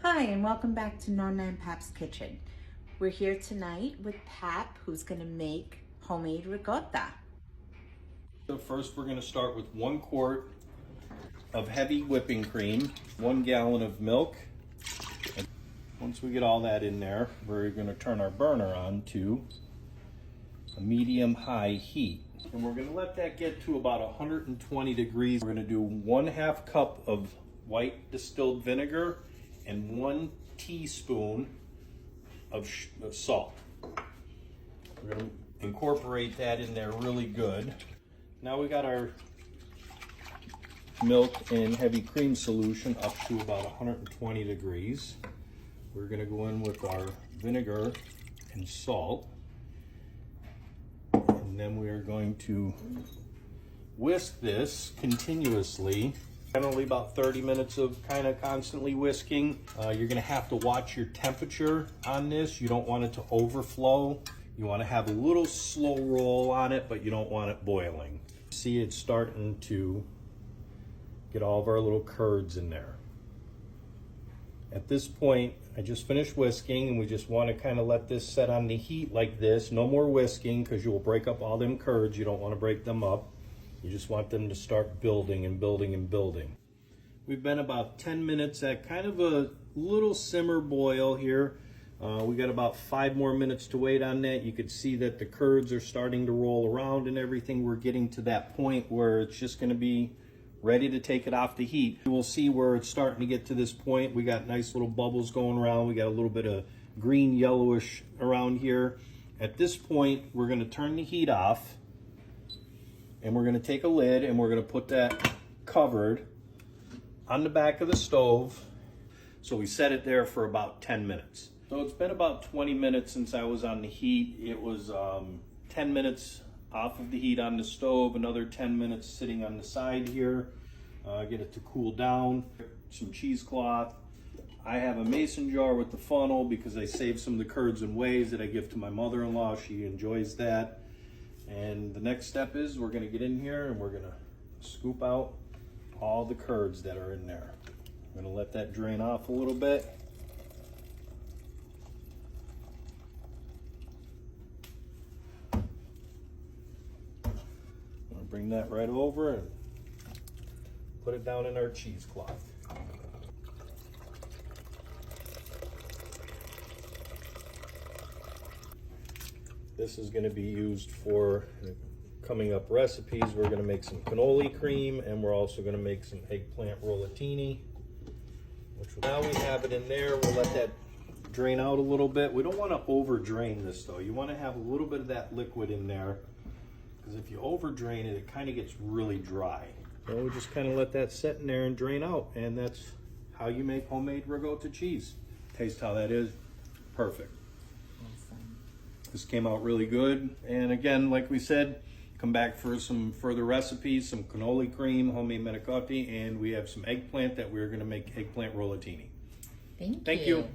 Hi, and welcome back to Nonna and Pap's Kitchen. We're here tonight with Pap, who's going to make homemade ricotta. So first we're going to start with 1 quart of heavy whipping cream, 1 gallon of milk. And once we get all that in there, we're going to turn our burner on to a medium-high heat. And we're going to let that get to about 120 degrees. We're going to do 1/2 cup of white distilled vinegar and 1 teaspoon of salt. We're going to incorporate that in there really good. Now we got our milk and heavy cream solution up to about 120 degrees. We're going to go in with our vinegar and salt. And then we are going to whisk this continuously. Generally about 30 minutes of kind of constantly whisking. You're going to have to watch your temperature on this. You don't want it to overflow. You want to have a little slow roll on it, but you don't want it boiling. See, it's starting to get all of our little curds in there. At this point, I just finished whisking, and we just want to kind of let this set on the heat like this. No more whisking, because you will break up all them curds. You don't want to break them up. You just want them to start building and building and building. We've been about 10 minutes at kind of a little simmer boil here. We got about 5 more minutes to wait on that. You could see that the curds are starting to roll around and everything. We're getting to that point where it's just going to be ready to take it off the heat. You will see where it's starting to get to this point. We got nice little bubbles going around. We got a little bit of green yellowish around here. At this point, we're going to turn the heat off. And we're going to take a lid and we're going to put that covered on the back of the stove. So we set it there for about 10 minutes. So it's been about 20 minutes since I was on the heat. It was 10 minutes off of the heat on the stove, another 10 minutes sitting on the side here. Get it to cool down. Some cheesecloth. I have a mason jar with the funnel because I saved some of the curds and wheys that I give to my mother-in-law. She enjoys that. And the next step is we're going to get in here and we're going to scoop out all the curds that are in there. I'm going to let that drain off a little bit. I'm going to bring that right over and put it down in our cheesecloth. This is going to be used for coming up recipes. We're going to make some cannoli cream, and we're also going to make some eggplant rollatini. Now we have it in there. We'll let that drain out a little bit. We don't want to over drain this though. You want to have a little bit of that liquid in there, because if you over drain it, it kind of gets really dry. So we just kind of let that sit in there and drain out, and that's how you make homemade ricotta cheese. Taste how that is. Perfect. This came out really good. And again, like we said, come back for some further recipes, some cannoli cream, homemade manicotti, and we have some eggplant that we're going to make eggplant rollatini. Thank you.